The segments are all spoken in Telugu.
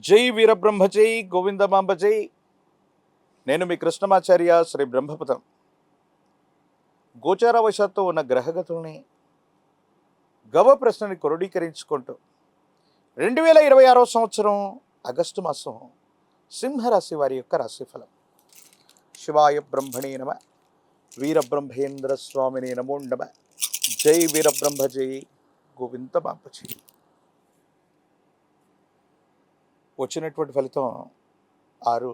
జై వీరబ్రహ్మ జై గోవిందమాంబ జై. నేను మీ కృష్ణమాచార్య శ్రీ బ్రహ్మపదం. గోచారవశాత్తు ఉన్న గ్రహగతుల్ని గవ ప్రశ్నని క్రోడీకరించుకుంటూ 2026 సంవత్సరం ఆగస్టు మాసం సింహరాశి వారి యొక్క రాశిఫలం. శివాయ బ్రహ్మణే నమ, వీరబ్రహ్మేంద్ర స్వామిని నమో నమ. జై వీరబ్రహ్మ జై గోవిందమాంబ జై. వచ్చినటువంటి ఫలితం 6,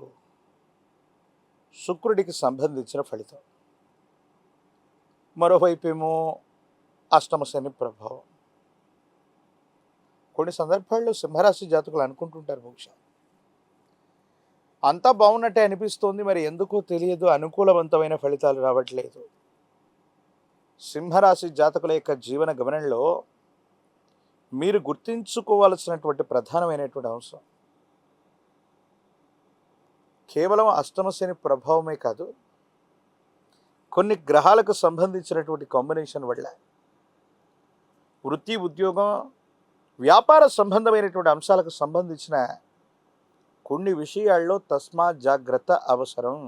శుక్రుడికి సంబంధించిన ఫలితం. మరోవైపేమో అష్టమ శని ప్రభావం. కొన్ని సందర్భాల్లో సింహరాశి జాతకులు అనుకుంటుంటారు, బహుశా అంతా బాగున్నట్టే అనిపిస్తోంది, మరి ఎందుకో తెలియదు అనుకూలవంతమైన ఫలితాలు రావట్లేదు. సింహరాశి జాతకుల యొక్క జీవన గమనంలో మీరు గుర్తించుకోవాల్సినటువంటి ప్రధానమైనటువంటి అంశం కేవలం అష్టమ శని ప్రభావమే కాదు, కొన్ని గ్రహాలకు సంబంధించినటువంటి కాంబినేషన్ వల్ల వృత్తి, ఉద్యోగం, వ్యాపార సంబంధమైనటువంటి అంశాలకు సంబంధించిన కొన్ని విషయాల్లో తస్మాత్ జాగ్రత్త అవసరం.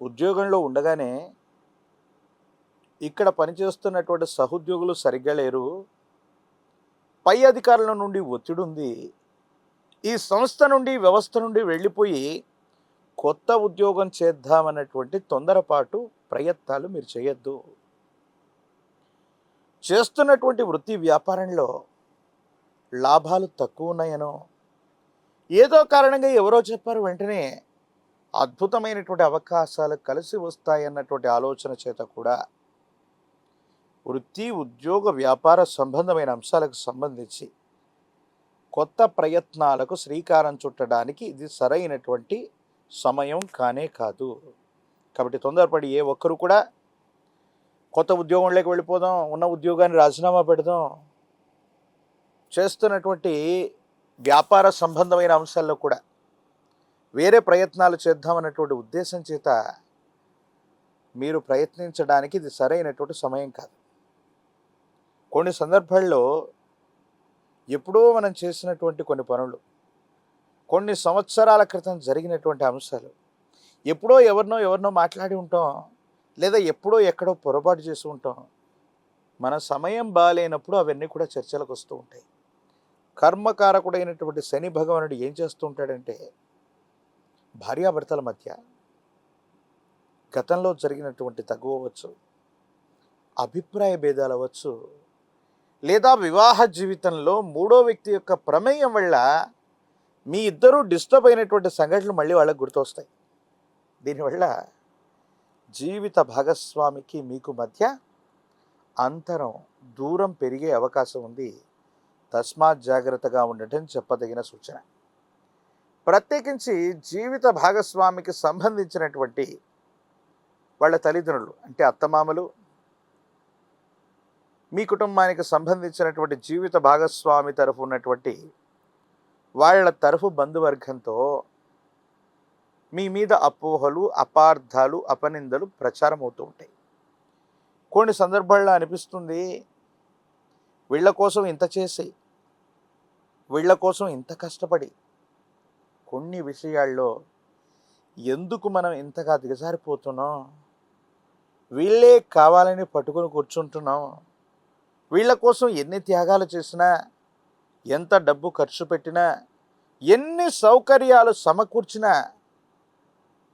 ఉద్యోగంలో ఉండగానే ఇక్కడ పనిచేస్తున్నటువంటి సహోద్యోగులు సరిగ్గా లేరు, పై అధికారుల నుండి ఒత్తిడి ఉంది, ఈ సంస్థ నుండి వ్యవస్థ నుండి వెళ్ళిపోయి కొత్త ఉద్యోగం చేద్దామన్నటువంటి తొందరపాటు ప్రయత్నాలు మీరు చేయొద్దు. చేస్తున్నటువంటి వృత్తి వ్యాపారంలో లాభాలు తక్కువ ఉన్నాయనో, ఏదో కారణంగా ఎవరో చెప్పారు వెంటనే అద్భుతమైనటువంటి అవకాశాలు కలిసి వస్తాయన్నటువంటి ఆలోచన చేత కూడా వృత్తి, ఉద్యోగ, వ్యాపార సంబంధమైన అంశాలకు సంబంధించి కొత్త ప్రయత్నాలకు శ్రీకారం చుట్టడానికి ఇది సరైనటువంటి సమయం కానే కాదు. కాబట్టి తొందరపడి ఏ ఒక్కరు కూడా కొత్త ఉద్యోగంలోకి వెళ్ళిపోదాం, ఉన్న ఉద్యోగాన్ని రాజీనామా పెడదాం, చేస్తున్నటువంటి వ్యాపార సంబంధమైన అంశాల్లో కూడా వేరే ప్రయత్నాలు చేద్దామన్నటువంటి ఉద్దేశం చేత మీరు ప్రయత్నించడానికి ఇది సరైనటువంటి సమయం కాదు. కొన్ని సందర్భాల్లో ఎప్పుడో మనం చేసినటువంటి కొన్ని పనులు, కొన్ని సంవత్సరాల క్రితం జరిగినటువంటి అంశాలు, ఎప్పుడో ఎవరినో మాట్లాడి ఉంటాం, లేదా ఎప్పుడో ఎక్కడో పొరపాటు చేసి ఉంటాం. మన సమయం బాగాలేనప్పుడు అవన్నీ కూడా చర్చలకు వస్తూ ఉంటాయి. కర్మకారకుడైనటువంటి శని భగవానుడు ఏం చేస్తూ ఉంటాడంటే, భార్యాభర్తల మధ్య గతంలో జరిగినటువంటి తగువ అవ్వచ్చు, అభిప్రాయ భేదాలు అవ్వచ్చు, లేదా వివాహ జీవితంలో మూడో వ్యక్తి యొక్క ప్రమేయం వల్ల మీ ఇద్దరూ డిస్టర్బ్ అయినటువంటి సంఘటనలు మళ్ళీ వాళ్ళకు గుర్తొస్తాయి. దీనివల్ల జీవిత భాగస్వామికి మీకు మధ్య అంతరం, దూరం పెరిగే అవకాశం ఉంది. తస్మాత్ జాగ్రత్తగా ఉండటం చెప్పదగిన సూచన. ప్రత్యేకించి జీవిత భాగస్వామికి సంబంధించినటువంటి వాళ్ళ తల్లిదండ్రులు అంటే అత్తమామలు, మీ కుటుంబానికి సంబంధించినటువంటి జీవిత భాగస్వామి తరఫు ఉన్నటువంటి వాళ్ళ తరఫు బంధువర్గంతో మీ మీద అపోహలు, అపార్థాలు, అపనిందలు ప్రచారం అవుతూ ఉంటాయి. కొన్ని సందర్భాల్లో అనిపిస్తుంది, వీళ్ళ కోసం ఇంత చేసి, వీళ్ళ కోసం ఇంత కష్టపడి, కొన్ని విషయాల్లో ఎందుకు మనం ఇంతగా దిగజారిపోతున్నాం, వీళ్ళే కావాలని పట్టుకొని కూర్చుంటున్నాం, వీళ్ళ కోసం ఎన్ని త్యాగాలు చేసినా, ఎంత డబ్బు ఖర్చు పెట్టినా, ఎన్ని సౌకర్యాలు సమకూర్చినా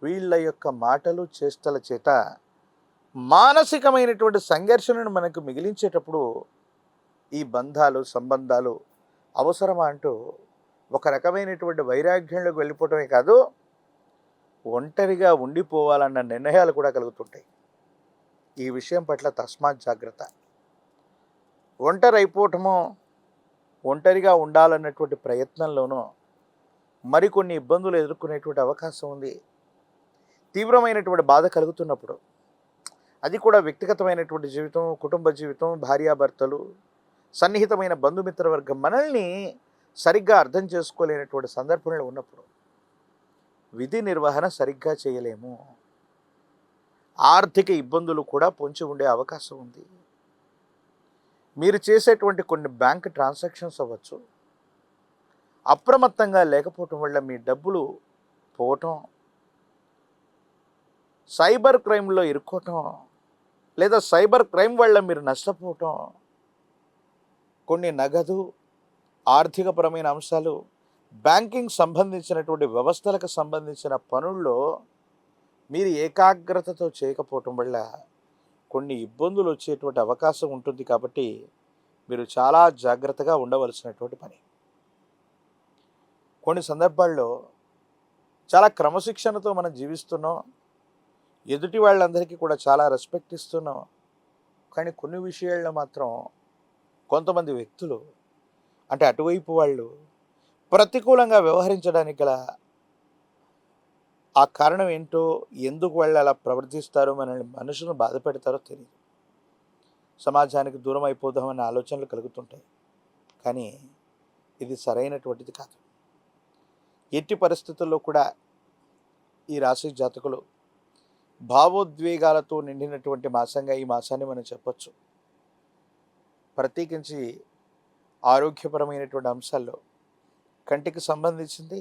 వీళ్ళ యొక్క మాటలు, చేష్టల చేత మానసికమైనటువంటి సంఘర్షణను మనకు మిగిలించేటప్పుడు ఈ బంధాలు, సంబంధాలు అవసరమా అంటూ ఒక రకమైనటువంటి వైరాగ్యంలోకి వెళ్ళిపోవటమే కాదు, ఒంటరిగా ఉండిపోవాలన్న నిర్ణయాలు కూడా కలుగుతుంటాయి. ఈ విషయం పట్ల తస్మాత్ జాగ్రత్త. ఒంటరి అయిపోవటమో, ఒంటరిగా ఉండాలన్నటువంటి ప్రయత్నంలోనూ మరికొన్ని ఇబ్బందులు ఎదుర్కొనేటువంటి అవకాశం ఉంది. తీవ్రమైనటువంటి బాధ కలుగుతున్నప్పుడు, అది కూడా వ్యక్తిగతమైనటువంటి జీవితం, కుటుంబ జీవితం, భార్యాభర్తలు, సన్నిహితమైన బంధుమిత్రవర్గం మనల్ని సరిగ్గా అర్థం చేసుకోలేనటువంటి సందర్భంలో ఉన్నప్పుడు విధి నిర్వహణ సరిగ్గా చేయలేము. ఆర్థిక ఇబ్బందులు కూడా పొంచి ఉండే అవకాశం ఉంది. మీరు చేసేటువంటి కొన్ని బ్యాంక్ ట్రాన్సాక్షన్స్ అవ్వచ్చు, అప్రమత్తంగా లేకపోవటం వల్ల మీ డబ్బులు పోవటం, సైబర్ క్రైమ్లో ఇరుక్కోవటం, లేదా సైబర్ క్రైమ్ వల్ల మీరు నష్టపోవటం, కొన్ని నగదు ఆర్థికపరమైన అంశాలు, బ్యాంకింగ్ సంబంధించినటువంటి వ్యవస్థలకు సంబంధించిన పనుల్లో మీరు ఏకాగ్రతతో చేయకపోవటం వల్ల కొన్ని ఇబ్బందులు వచ్చేటువంటి అవకాశం ఉంటుంది. కాబట్టి మీరు చాలా జాగ్రత్తగా ఉండవలసినటువంటి పని. కొన్ని సందర్భాల్లో చాలా క్రమశిక్షణతో మనం జీవిస్తున్నాం, ఎదుటి వాళ్ళందరికీ కూడా చాలా రెస్పెక్ట్ ఇస్తున్నాం. కానీ కొన్ని విషయాల్లో మాత్రం కొంతమంది వ్యక్తులు, అంటే అటువైపు వాళ్ళు ప్రతికూలంగా వ్యవహరించడానికి గల ఆ కారణం ఏంటో, ఎందుకు వాళ్ళు అలా ప్రవర్తిస్తారో, మనల్ని మనుషులను బాధ పెడతారో తెలియదు. సమాజానికి దూరం అయిపోదామనే ఆలోచనలు కలుగుతుంటాయి. కానీ ఇది సరైనటువంటిది కాదు. ఎట్టి పరిస్థితుల్లో కూడా ఈ రాశి జాతకులు భావోద్వేగాలతో నిండినటువంటి మాసంగా ఈ మాసాన్ని మనం చెప్పచ్చు. ప్రత్యేకించి ఆరోగ్యపరమైనటువంటి అంశాల్లో కంటికి సంబంధించింది,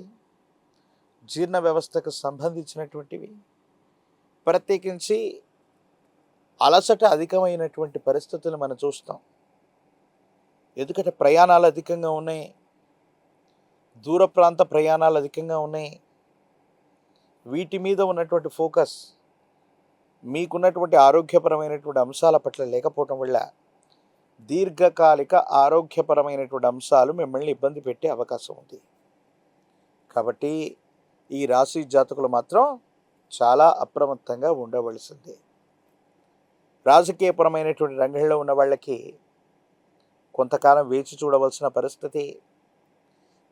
జీర్ణ వ్యవస్థకు సంబంధించినటువంటివి, ప్రత్యేకించి అలసట అధికమైనటువంటి పరిస్థితులు మనం చూస్తాం. ఎందుకంటే ప్రయాణాలు అధికంగా ఉన్నాయి, దూర ప్రాంత ప్రయాణాలు అధికంగా ఉన్నాయి. వీటి మీద ఉన్నటువంటి ఫోకస్ మీకున్నటువంటి ఆరోగ్యపరమైనటువంటి అంశాల పట్ల లేకపోవటం వల్ల దీర్ఘకాలిక ఆరోగ్యపరమైనటువంటి అంశాలు మిమ్మల్ని ఇబ్బంది పెట్టే అవకాశం ఉంది. కాబట్టి ఈ రాశి జాతకులు మాత్రం చాలా అప్రమత్తంగా ఉండవలసిందే. రాజకీయపరమైనటువంటి రంగంలో ఉన్న వాళ్ళకి కొంతకాలం వేచి చూడవలసిన పరిస్థితి.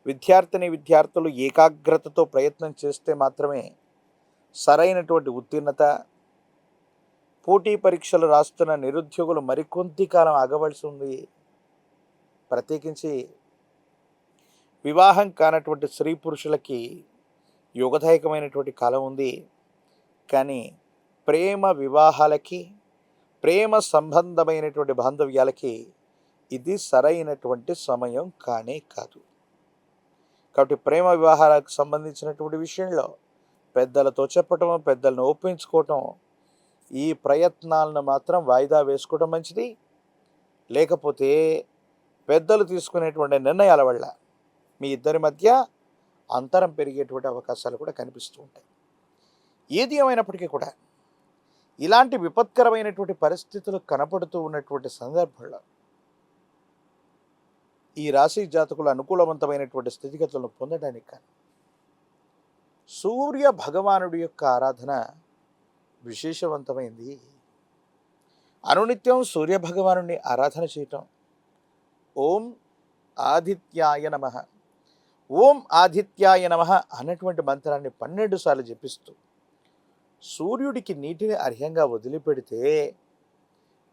విద్యార్థులు ఏకాగ్రతతో ప్రయత్నం చేస్తే మాత్రమే సరైనటువంటి ఉత్తీర్ణత. పోటీ పరీక్షలు రాస్తున్న నిరుద్యోగులు మరికొంత కాలం ఆగవలసి ఉంది. ప్రత్యేకించి వివాహం కానటువంటి స్త్రీ పురుషులకి యోగదాయకమైనటువంటి కాలం ఉంది. కానీ ప్రేమ వివాహాలకి, ప్రేమ సంబంధమైనటువంటి బాంధవ్యాలకి ఇది సరైనటువంటి సమయం కానే కాదు. కాబట్టి ప్రేమ వివాహాలకు సంబంధించినటువంటి విషయంలో పెద్దలతో చెప్పటం, పెద్దలను ఒప్పించుకోవటం, ఈ ప్రయత్నాలను మాత్రం వాయిదా వేసుకోవడం మంచిది. లేకపోతే పెద్దలు తీసుకునేటువంటి నిర్ణయాల వల్ల మీ ఇద్దరి మధ్య అంతరం పెరిగేటువంటి అవకాశాలు కూడా కనిపిస్తూ ఉంటాయి. ఏది ఏమైనప్పటికీ కూడా ఇలాంటి విపత్కరమైనటువంటి పరిస్థితులు కనపడుతూ ఉన్నటువంటి సందర్భంలో ఈ రాశి జాతకులు అనుకూలవంతమైనటువంటి స్థితిగతులను పొందడానికి కానీ సూర్య భగవానుడి యొక్క ఆరాధన విశేషవంతమైంది. అనునిత్యం సూర్య భగవానుడిని ఆరాధన చేయటం, ఓం ఆదిత్యాయ నమః, ఓం ఆదిత్యాయ నమః అన్నటువంటి మంత్రాన్ని 12 సార్లు జపిస్తూ సూర్యుడికి నీటిని అర్హ్యంగా వదిలిపెడితే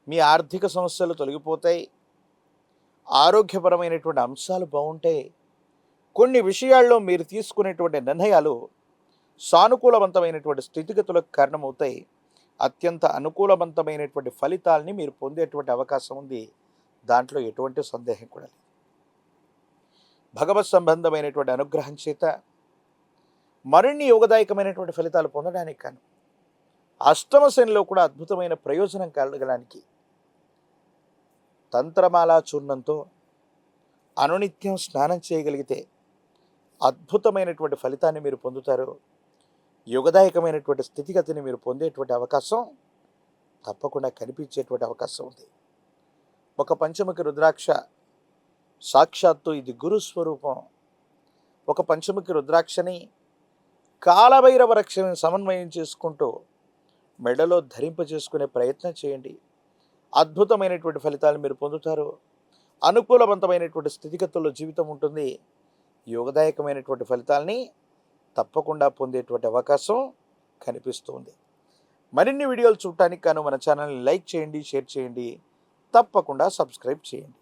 మీ ఆర్థిక సమస్యలు తొలగిపోతాయి, ఆరోగ్యపరమైనటువంటి అంశాలు బాగుంటాయి. కొన్ని విషయాల్లో మీరు తీసుకునేటువంటి నిర్ణయాలు సానుకూలవంతమైనటువంటి స్థితిగతులకు కారణమవుతాయి. అత్యంత అనుకూలవంతమైనటువంటి ఫలితాలని మీరు పొందేటువంటి అవకాశం ఉంది. దాంట్లో ఎటువంటి సందేహం కూడా లేదు. భగవత్ సంబంధమైనటువంటి అనుగ్రహం చేత మరిన్ని యోగదాయకమైనటువంటి ఫలితాలు పొందడానికి కాను అష్టమ శనిలో కూడా అద్భుతమైన ప్రయోజనం కలగడానికి తంత్రమాలా చూర్ణంతో అనునిత్యం స్నానం చేయగలిగితే అద్భుతమైనటువంటి ఫలితాన్ని మీరు పొందుతారు. యోగదాయకమైనటువంటి స్థితిగతిని మీరు పొందేటువంటి అవకాశం తప్పకుండా కనిపించేటువంటి అవకాశం ఉంది. ఒక పంచముఖి రుద్రాక్ష సాక్షాత్తు ఇది గురు స్వరూపం. ఒక పంచముఖి రుద్రాక్షని కాలభైరవ రక్షని సమన్వయం చేసుకుంటూ మెడలో ధరింపజేసుకునే ప్రయత్నం చేయండి. అద్భుతమైనటువంటి ఫలితాలు మీరు పొందుతారు. అనుకూలవంతమైనటువంటి స్థితిగతుల్లో జీవితం ఉంటుంది. యోగదాయకమైనటువంటి ఫలితాలని తప్పకుండా పొందేటువంటి అవకాశం కనిపిస్తుంది. మరిన్ని వీడియోలు చూడటానికి గాను మన ఛానల్ని లైక్ చేయండి, షేర్ చేయండి, తప్పకుండా సబ్స్క్రైబ్ చేయండి.